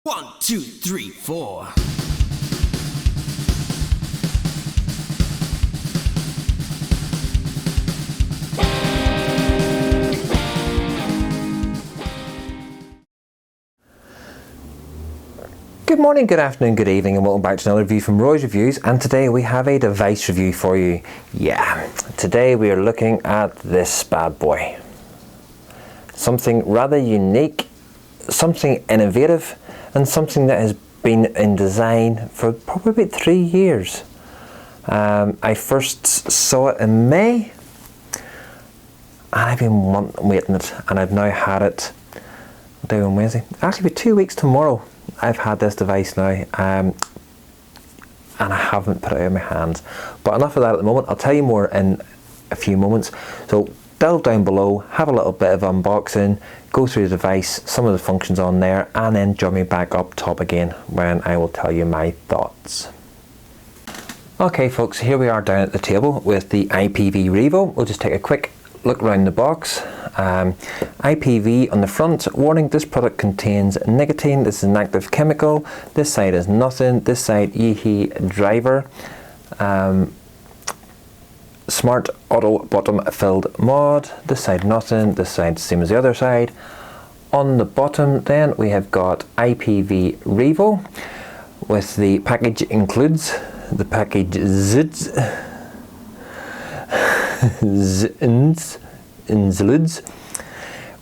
1, 2, 3, 4. Good morning, good afternoon, good evening, and welcome back to another review from Roy's Reviews. And today we have a device review for you. Yeah, today we are looking at this bad boy. Something rather unique, something innovative, and something that has been in design for probably about 3 years. I first saw it in May, and I've been waiting it, and I've now had it on Wednesday. Actually, about 2 weeks tomorrow. I've had this device now, and I haven't put it out of my hands. But enough of that at the moment. I'll tell you more in a few moments. So delve down below, have a little bit of unboxing, go through the device, some of the functions on there, and then join me back up top again when I will tell you my thoughts. Okay folks, here we are down at the table with the IPV Revo. We'll just take a quick look around the box. IPV on the front, warning, this product contains nicotine, this is an active chemical. This side is nothing, this side EHE driver. Smart auto bottom filled mod, this side nothing, this side same as the other side. On the bottom then we have got IPV Revo with the package includes the package includes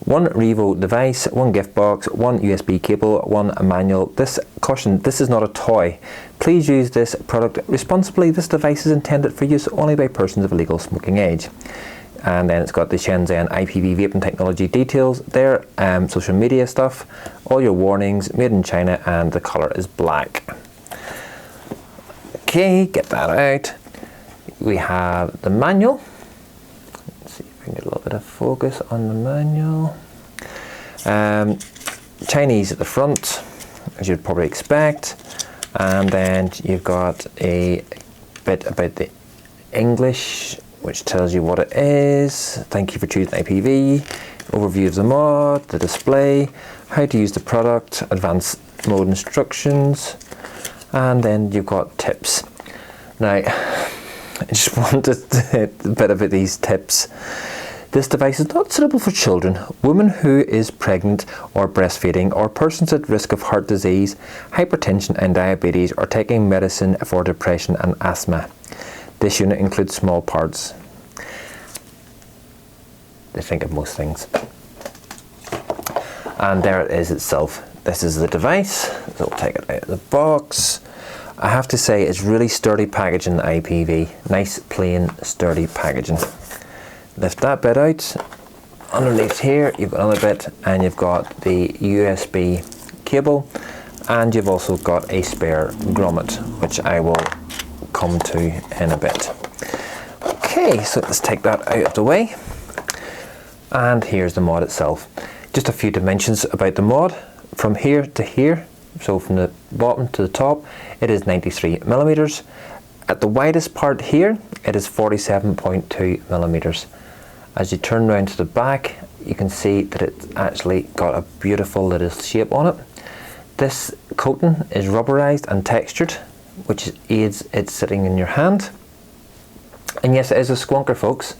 one Revo device, one gift box, one USB cable, one manual. This caution, this is not a toy. Please use this product responsibly. This device is intended for use only by persons of legal smoking age. And then it's got the Shenzhen IPV vaping technology details there, social media stuff, all your warnings, made in China, and the color is black. Okay, get that out. We have the manual. Get a little bit of focus on the manual. Chinese at the front, as you'd probably expect, and then you've got a bit about the English, which tells you what it is. Thank you for choosing IPV. Overview of the mod, the display, how to use the product, advanced mode instructions, and then you've got tips. Now, I just wanted a bit about these tips. This device is not suitable for children, women who is pregnant or breastfeeding, or persons at risk of heart disease, hypertension and diabetes, or taking medicine for depression and asthma. This unit includes small parts. They think of most things. And there it is itself. This is the device. So we'll take it out of the box. I have to say it's really sturdy packaging, the IPV. Nice, plain, sturdy packaging. Lift that bit out. Underneath here, you've got another bit, and you've got the USB cable, and you've also got a spare grommet, which I will come to in a bit. Okay, so let's take that out of the way. And here's the mod itself. Just a few dimensions about the mod. From here to here, so from the bottom to the top, it is 93 millimeters. At the widest part here, it is 47.2 millimeters. As you turn around to the back, you can see that it's actually got a beautiful little shape on it. This coating is rubberized and textured, which aids it sitting in your hand. And yes, it is a squonker, folks.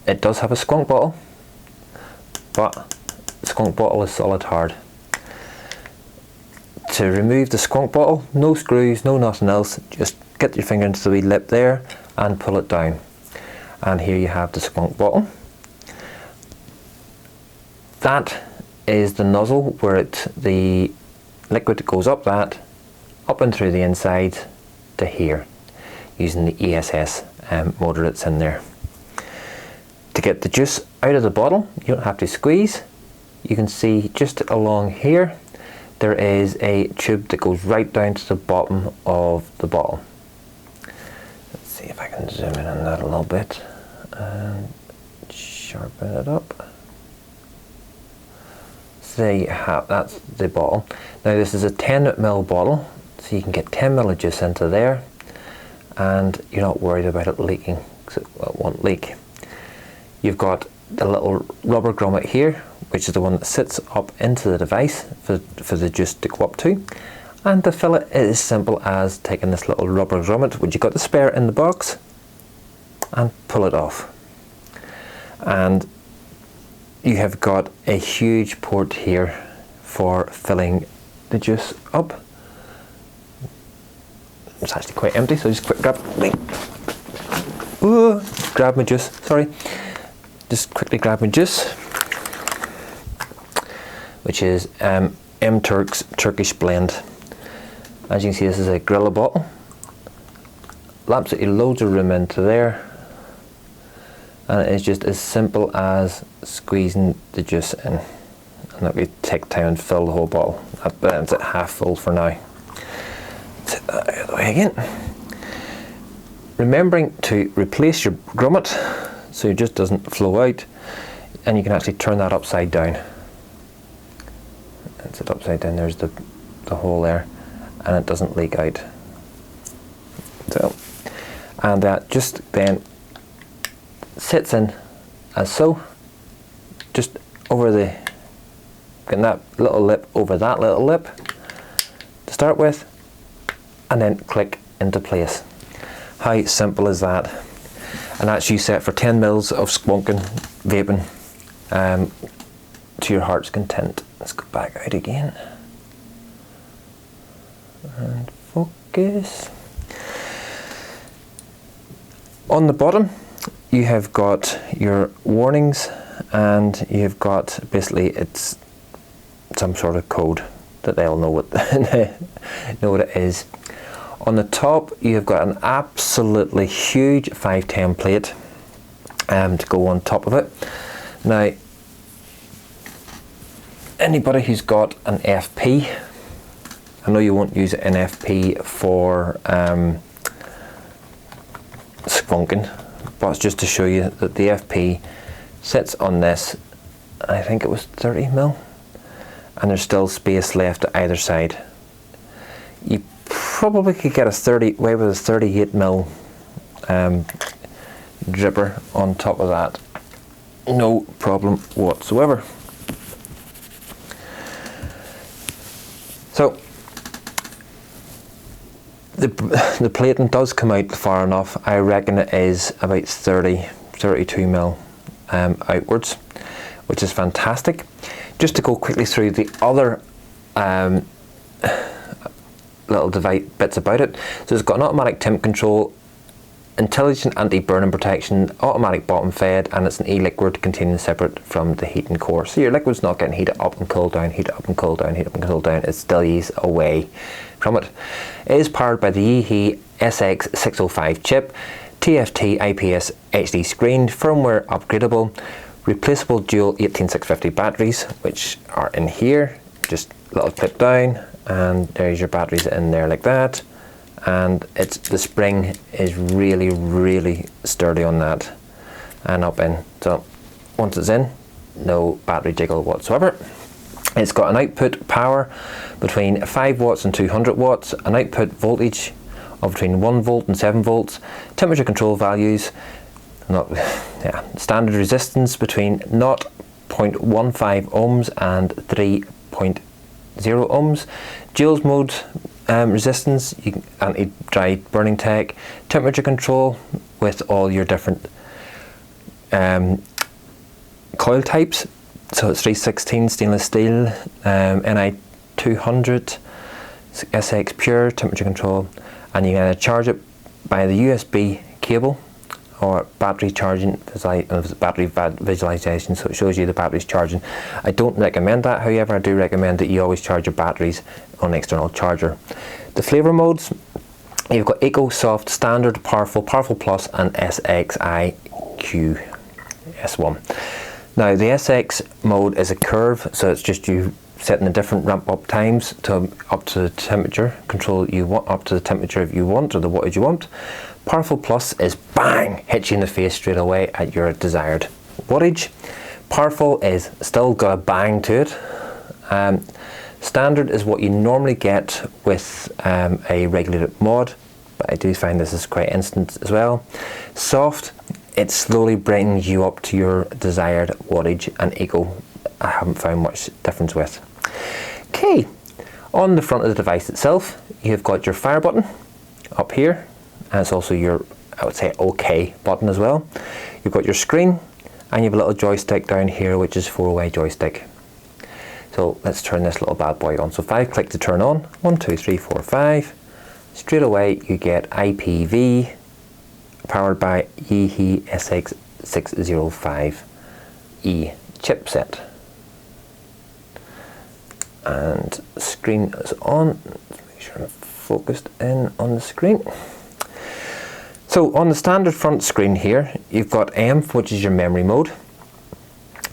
It does have a skunk bottle, but the skunk bottle is solid hard. To remove the skunk bottle, no screws, no nothing else, just get your finger into the wee lip there and pull it down. And here you have the skunk bottle. That is the nozzle where the liquid goes up and through the inside to here, using the ESS motor that's in there. To get the juice out of the bottle, you don't have to squeeze. You can see just along here, there is a tube that goes right down to the bottom of the bottle. Let's see if I can zoom in on that a little bit and sharpen it up. So there you have, that's the bottle. Now this is a 10 ml bottle, so you can get 10 ml of juice into there, and you're not worried about it leaking, because it won't leak. You've got the little rubber grommet here, which is the one that sits up into the device for the juice to go up to. And to fill it is as simple as taking this little rubber grommet, which you got the spare in the box, and pull it off. And you have got a huge port here for filling the juice up. It's actually quite empty, so just quick grab my juice, sorry. Just quickly grab my juice, which is M-Turk's Turkish blend. As you can see, this is a Gorilla bottle. Absolutely loads of room into there. And it is just as simple as squeezing the juice in. And that we take time and fill the whole bottle. That's it half full for now. Take that out of the way again. Remembering to replace your grommet so it just doesn't flow out, and you can actually turn that upside down. That's it upside down, there's the hole there, and it doesn't leak out. So, and that just then sits in as so, just over the, getting that little lip over that little lip to start with, and then click into place. How simple is that? And that's you set for 10 mils of squonking vaping to your heart's content. Let's go back out again and focus. On the bottom you have got your warnings, and you've got basically it's some sort of code that they'll know what know what it is. On the top you have got an absolutely huge 510 plate to go on top of it. Now anybody who's got an FP, I know you won't use an FP for squonking, but it's just to show you that the FP sits on this, I think it was 30 mil, and there's still space left at either side. You probably could get away with a 38 mil dripper on top of that, no problem whatsoever. So the plating does come out far enough. I reckon it is about 32 mil outwards, which is fantastic. Just to go quickly through the other little device bits about it. So it's got an automatic temp control, intelligent anti-burning protection, automatic bottom fed, and it's an e-liquid containing separate from the heating core. So your liquid's not getting heated up and cooled down, heated up and cooled down, heated up and cooled down. It still is away from it. It is powered by the Yeehee SX605 chip, TFT IPS HD screen, firmware upgradable, replaceable dual 18650 batteries, which are in here. Just a little clip down, and there's your batteries in there like that. And the spring is really sturdy on that and up in. So once it's in, no battery jiggle whatsoever. It's got an output power between 5 watts and 200 watts, an output voltage of between 1 volt and 7 volts, temperature control values, standard resistance between 0.15 ohms and 3.0 ohms, Joules mode resistance, anti-dry burning tech, temperature control with all your different coil types. So it's 316 stainless steel, Ni 200, SX pure, temperature control, and you can charge it by the USB cable or battery charging, battery visualization, so it shows you the battery's charging. I don't recommend that, however I do recommend that you always charge your batteries on an external charger. The flavour modes, you've got Eco, Soft, Standard, Powerful, Powerful Plus, and SXIQ S1. Now the SX mode is a curve, so it's just you setting the different ramp up times to up to the temperature control you want, up to the temperature if you want, or the wattage you want. Powerful Plus is bang, hits you in the face straight away at your desired wattage. Powerful is still got a bang to it. Standard is what you normally get with a regulated mod, but I do find this is quite instant as well. Soft it slowly brings you up to your desired wattage and eco. I haven't found much difference with. Okay, on the front of the device itself, you've got your fire button up here, and it's also your, I would say, OK button as well. You've got your screen, and you have a little joystick down here, which is 4-way joystick. So let's turn this little bad boy on. So if I click to turn on, 1, 2, 3, 4, 5, straight away you get IPV powered by EHE SX605E chipset. And the screen is on. Let's make sure I'm focused in on the screen. So on the standard front screen here, you've got M, which is your memory mode.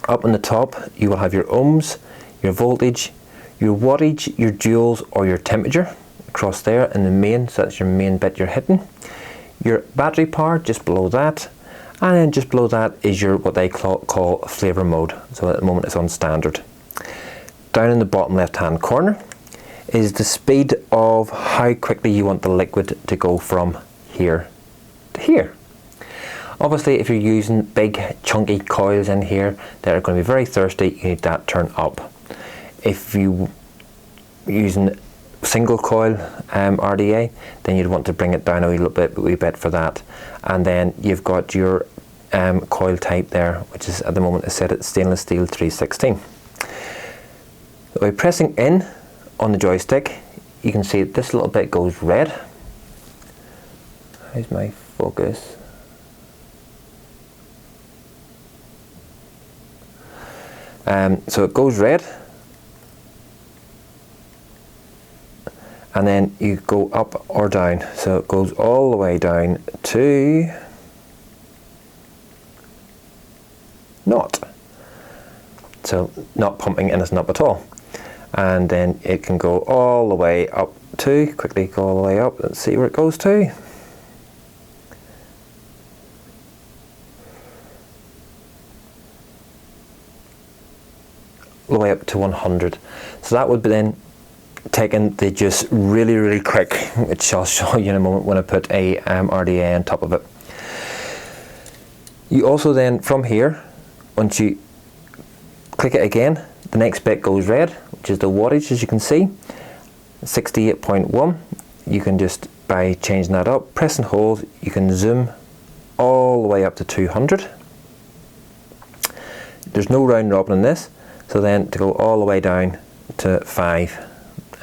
Up on the top, you will have your ohms, your voltage, your wattage, your joules, or your temperature across there in the main, so that's your main bit you're hitting. Your battery power just below that, and then just below that is your what they call flavor mode. So at the moment it's on standard. Down in the bottom left hand corner is the speed of how quickly you want the liquid to go from here to here. Obviously if you're using big chunky coils in here that are going to be very thirsty, you need that turned up. If you're using single coil RDA, then you'd want to bring it down a wee bit for that. And then you've got your coil type there, which is at the moment is set at stainless steel 316. By pressing in on the joystick, you can see this little bit goes red. How's my focus? So it goes red, and then you go up or down. So it goes all the way down to not. So not pumping anything up at all. And then it can go all the way up to, quickly go all the way up, let's see where it goes to. All the way up to 100. So that would be then taking the juice really, really quick, which I'll show you in a moment when I put a RDA on top of it. You also then, from here, once you click it again, the next bit goes red, which is the wattage, as you can see, 68.1. You can just, by changing that up, press and hold, you can zoom all the way up to 200. There's no round robin in this, so then to go all the way down to 5,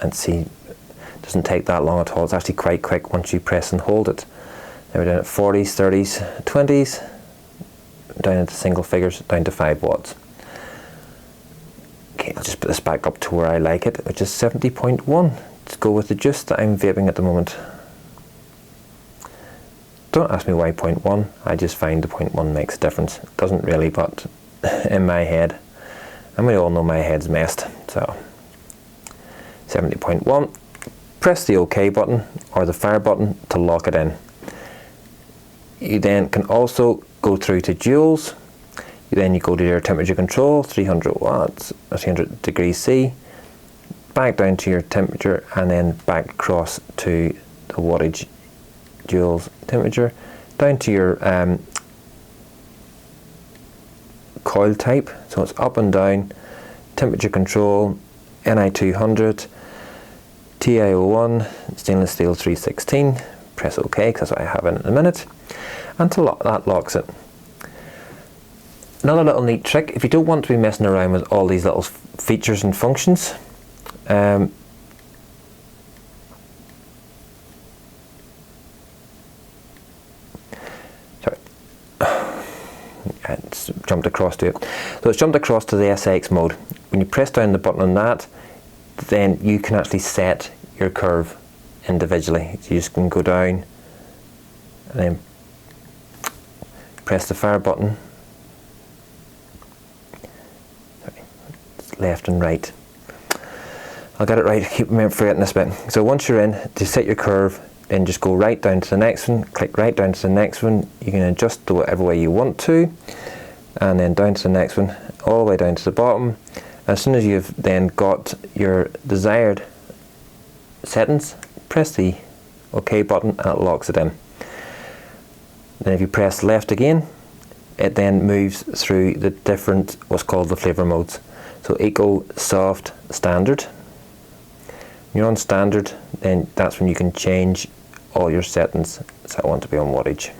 and see, it doesn't take that long at all. It's actually quite quick once you press and hold it. Now we're down at 40s, 30s, 20s, down into single figures, down to 5 watts. Okay, I'll just put this back up to where I like it, which is 70.1. Let's go with the juice that I'm vaping at the moment. Don't ask me why 0.1, I just find the 0.1 makes a difference. It doesn't really, but in my head, and we all know my head's messed, so 70.1. Press the OK button or the fire button to lock it in. You then can also go through to joules. Then you go to your temperature control, 300 watts, or 300 degrees C, back down to your temperature, and then back across to the wattage, joules, temperature, down to your coil type, so it's up and down, temperature control, NI200, TiO1, stainless steel 316, press OK, because that's what I have in a minute, and that locks it. Another little neat trick, if you don't want to be messing around with all these little features and functions, sorry, it's jumped across to it. So it's jumped across to the SX mode. When you press down the button on that, then you can actually set your curve individually. So you just can go down and then press the fire button. Left and right. I'll get it right, keep forgetting this bit. So once you're in, to set your curve, then just go right down to the next one, click right down to the next one. You can adjust to whatever way you want to, and then down to the next one, all the way down to the bottom. As soon as you've then got your desired settings, press the OK button and it locks it in. Then if you press left again, it then moves through the different, what's called the flavour modes. So Eco, Soft, Standard. When you're on Standard, then that's when you can change all your settings. So I want to be on wattage.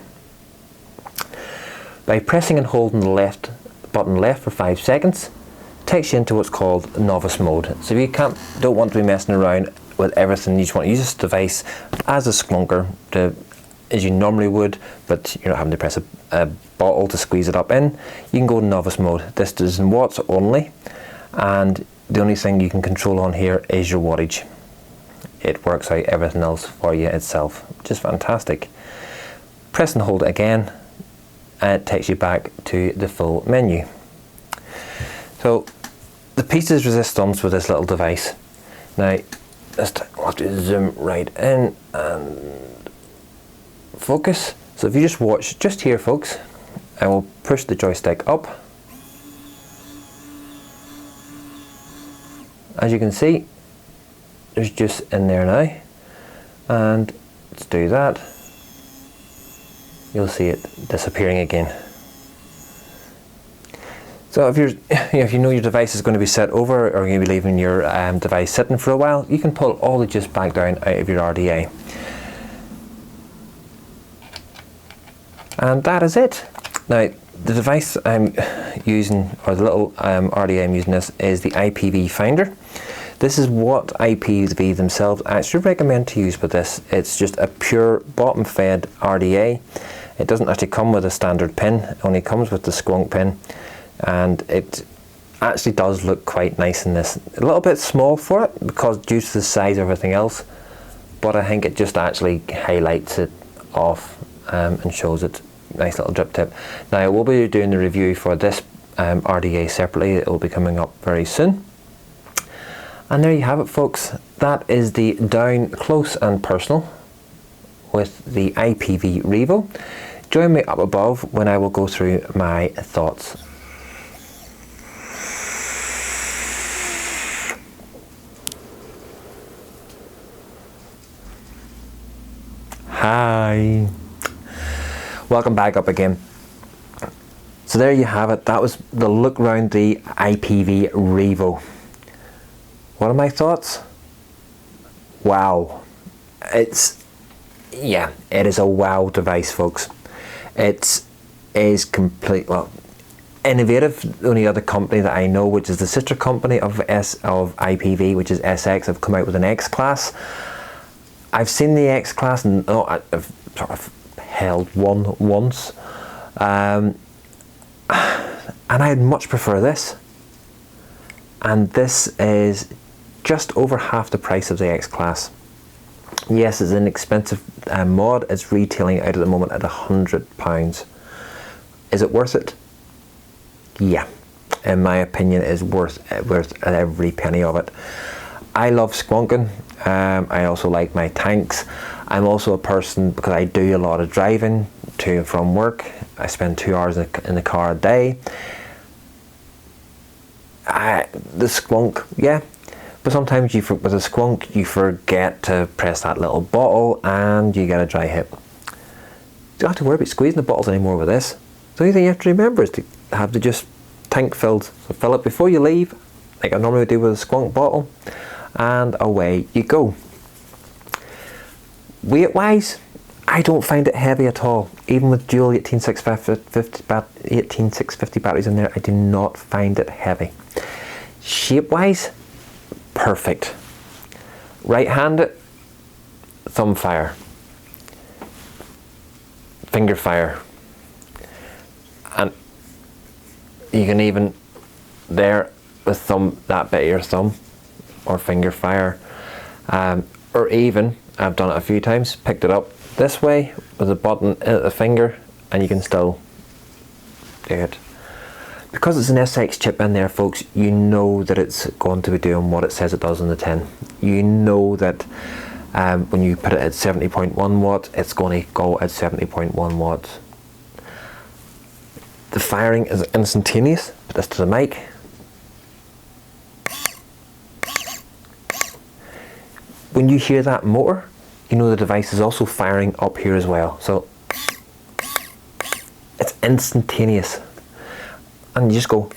By pressing and holding the left button left for 5 seconds, takes you into what's called novice mode. So if you don't want to be messing around with everything, you just want to use this device as a squonker as you normally would, but you're not having to press a bottle to squeeze it up in. You can go to novice mode. This is in watts only, and the only thing you can control on here is your wattage. It works out everything else for you itself, which is fantastic. Press and hold it again, and it takes you back to the full menu. So the pieces resist thumbs with this little device. Now I'll have to zoom right in and focus. So if you just watch just here, folks, I will push the joystick up. As you can see, there's juice in there now, and let's do that. You'll see it disappearing again. So if you know your device is going to be set over, or you're going to be leaving your device sitting for a while, you can pull all the juice back down out of your RDA. And that is it. Now the device I'm using, or the little RDA I'm using, this is the IPV Finder. This is what IPV themselves actually recommend to use with this. It's just a pure bottom fed RDA. It doesn't actually come with a standard pin, it only comes with the squonk pin, and it actually does look quite nice in this. A little bit small for it because due to the size of everything else, but I think it just actually highlights it off and shows it. Nice little drip tip. Now we'll be doing the review for this RDA separately. It will be coming up very soon. And there you have it, folks. That is the down close and personal with the IPV Revo. Join me up above when I will go through my thoughts. Hi. Welcome back up again. So there you have it. That was the look around the IPV Revo. What are my thoughts? Wow. It is a wow device, folks. It is innovative. The only other company that I know, which is the sister company of IPV, which is SX, have come out with an X class. I've seen the X class, and I've sort of held one once, and I'd much prefer this. And this is just over half the price of the X class. Yes, it's an expensive mod. It's retailing out at the moment at £100. Is it worth it? Yeah, in my opinion, it is worth every penny of it. I love squonking. I also like my tanks. I'm also a person, because I do a lot of driving to and from work. I spend 2 hours in the car a day. The squonk, yeah. But sometimes with a squonk, you forget to press that little bottle and you get a dry hip. You don't have to worry about squeezing the bottles anymore with this. The only thing you have to remember is to have the just tank filled. So fill it before you leave, like I normally would do with a squonk bottle, and away you go. Weight wise, I don't find it heavy at all. Even with dual 18650 batteries in there, I do not find it heavy. Shape wise, perfect. Right-handed, thumb fire, finger fire, and you can even there with that bit of your thumb or finger fire, or even I've done it a few times, picked it up this way with a button at the finger, and you can still do it. Because it's an SX chip in there, folks, you know that it's going to be doing what it says it does on the tin. You know that when you put it at 70.1 watts, it's going to go at 70.1 watts. The firing is instantaneous. Put this to the mic. When you hear that motor, you know the device is also firing up here as well. So it's instantaneous, and you just go.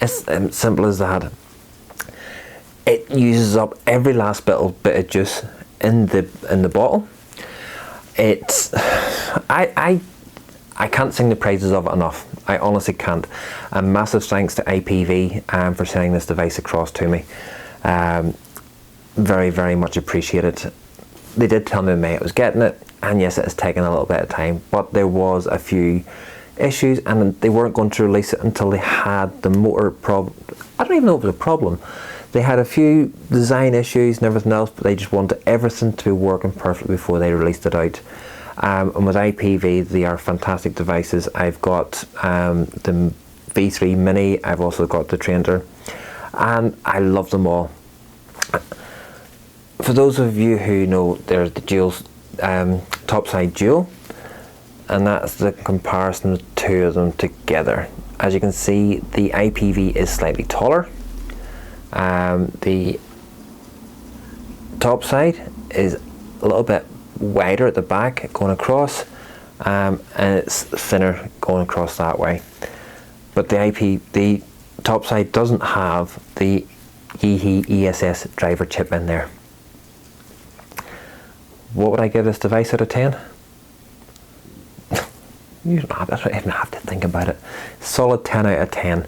It's simple as that. It uses up every last bit of juice in the bottle. It's I can't sing the praises of it enough. I honestly can't. And massive thanks to IPV for sending this device across to me. Very, very much appreciated. They did tell me in May it was getting it, and yes, it has taken a little bit of time, but there was a few issues, and they weren't going to release it until they had the motor problem. I don't even know if it was a problem. They had a few design issues and everything else, but they just wanted everything to be working perfectly before they released it out. And with IPV, they are fantastic devices. I've got the V3 Mini, I've also got the Trainer, and I love them all. For those of you who know, there's the dual, topside dual, and that's the comparison of the two of them together. As you can see, the IPV is slightly taller. The top side is a little bit wider at the back going across, and it's thinner going across that way. But the top side doesn't have the Yeehy ESS driver chip in there. What would I give this device out of 10? You don't even have to think about it. Solid 10 out of 10.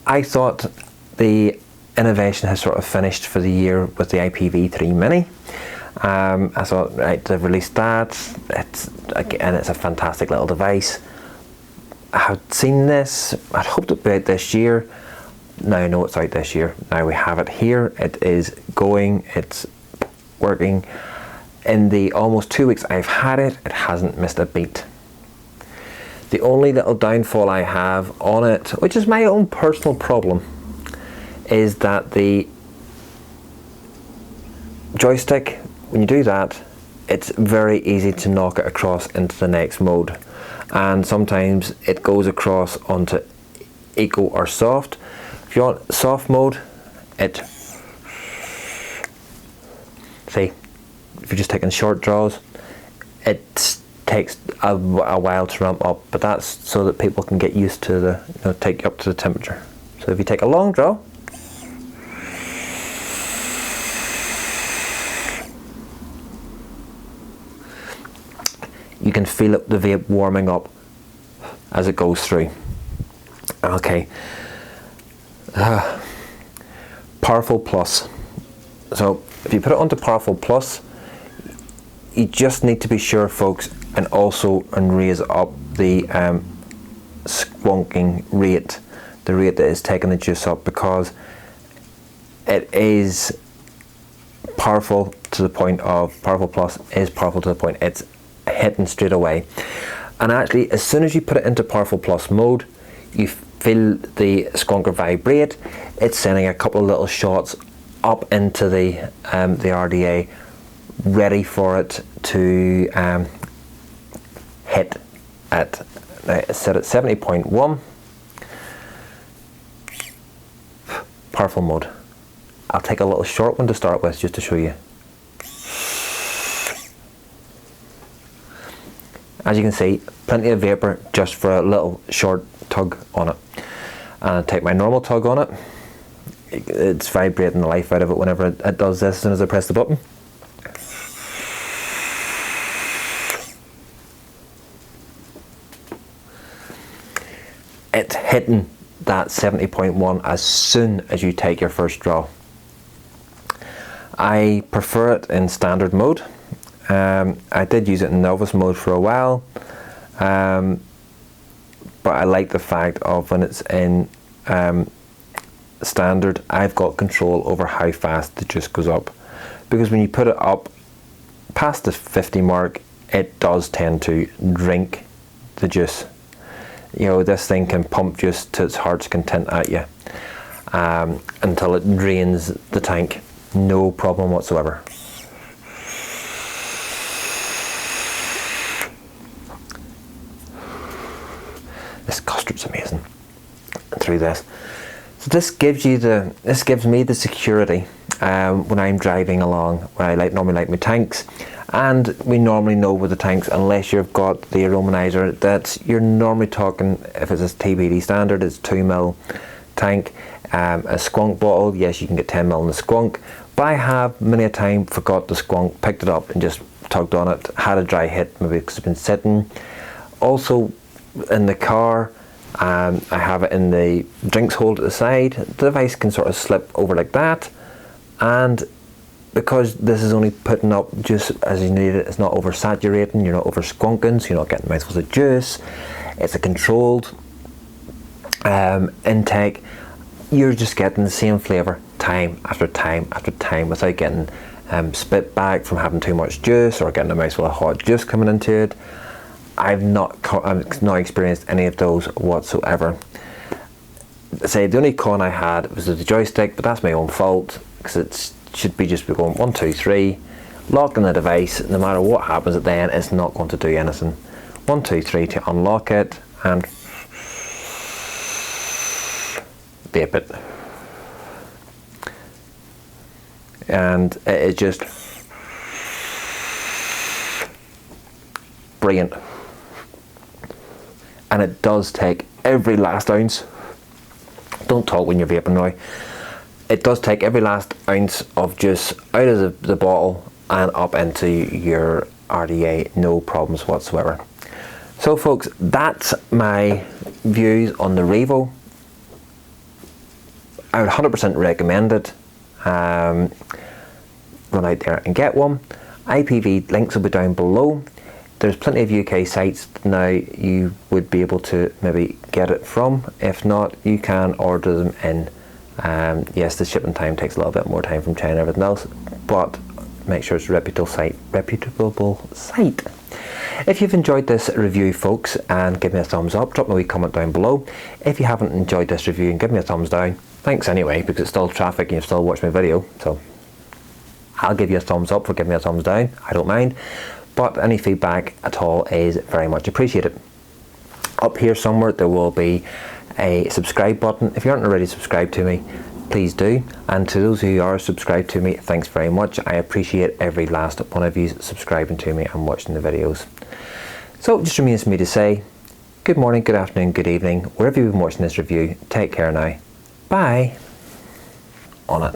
I thought the innovation has sort of finished for the year with the IPv3 Mini. I thought, right, they've released that. It's a fantastic little device. I had seen this. I'd hoped it'd be out this year. Now I know it's out this year. Now we have it here. It is going. It's working. In the almost 2 weeks I've had it, it hasn't missed a beat. The only little downfall I have on it, which is my own personal problem, is that the joystick, when you do that, it's very easy to knock it across into the next mode. And sometimes it goes across onto eco or soft. If you want soft mode, see, if you're just taking short draws, it takes a while to ramp up, but that's so that people can get used to the, take up to the temperature. So if you take a long draw, you can feel the vape warming up as it goes through. Okay. Powerful Plus. So if you put it onto Powerful Plus, you just need to be sure, folks, and raise up the squonking rate, the rate that is taking the juice up, because it is powerful to the point of, Powerful Plus is powerful to the point it's hitting straight away. And actually, as soon as you put it into Powerful Plus mode, you feel the squonker vibrate. It's sending a couple of little shots up into the RDA, ready for it to hit at, it's set at 70.1. Powerful mode. I'll take a little short one to start with just to show you. As you can see, plenty of vapor just for a little short tug on it. And I'll take my normal tug on it. It's vibrating the life out of it whenever it does this as soon as I press the button. It's hitting that 70.1 as soon as you take your first draw. I prefer it in standard mode. I did use it in novice mode for a while, but I like the fact of when it's in standard, I've got control over how fast the juice goes up, because when you put it up past the 50 mark, it does tend to drink the juice. This thing can pump juice to its heart's content at you until it drains the tank, no problem whatsoever. This custard's amazing through this. So this gives me the security when I'm driving along, where I normally light my tanks, and we normally know with the tanks, unless you've got the aromanizer, that you're normally talking, if it's a TBD standard, it's 2 ml tank. A squonk bottle, yes, you can get 10 ml in the squonk, but I have many a time forgot the squonk, picked it up and just tugged on it, had a dry hit, maybe because it's been sitting. Also in the car, I have it in the drinks hold at the side. The device can sort of slip over like that, and because this is only putting up just as you need it, it's not oversaturating, you're not over squonking, so you're not getting mouthfuls of juice. It's a controlled intake. You're just getting the same flavour time after time after time without getting spit back from having too much juice or getting a mouthful of hot juice coming into it. I've not experienced any of those whatsoever. Say the only con I had was the joystick, but that's my own fault, because it should be just going 1, 2, 3, locking the device. No matter what happens at the end, it's not going to do anything. 1, 2, 3 to unlock it and vape it, and it is just brilliant. And it does take every last ounce. Don't talk when you're vaping now. It does take every last ounce of juice out of the bottle and up into your RDA, no problems whatsoever. So folks, that's my views on the Revo. I would 100% recommend it. Run out there and get one. IPV links will be down below. There's plenty of UK sites now you would be able to maybe get it from. If not, you can order them in. Yes, the shipping time takes a little bit more time from China and everything else, but make sure it's a reputable site. If you've enjoyed this review, folks, and give me a thumbs up, drop me a wee comment down below. If you haven't enjoyed this review, and give me a thumbs down. Thanks anyway, because it's still traffic and you've still watched my video, so I'll give you a thumbs up for giving me a thumbs down. I don't mind, but any feedback at all is very much appreciated. Up here somewhere there will be a subscribe button. If you aren't already subscribed to me, please do. And to those who are subscribed to me, thanks very much. I appreciate every last one of you subscribing to me and watching the videos. So it just remains for me to say good morning, good afternoon, good evening, wherever you've been watching this review. Take care now. Bye. On it.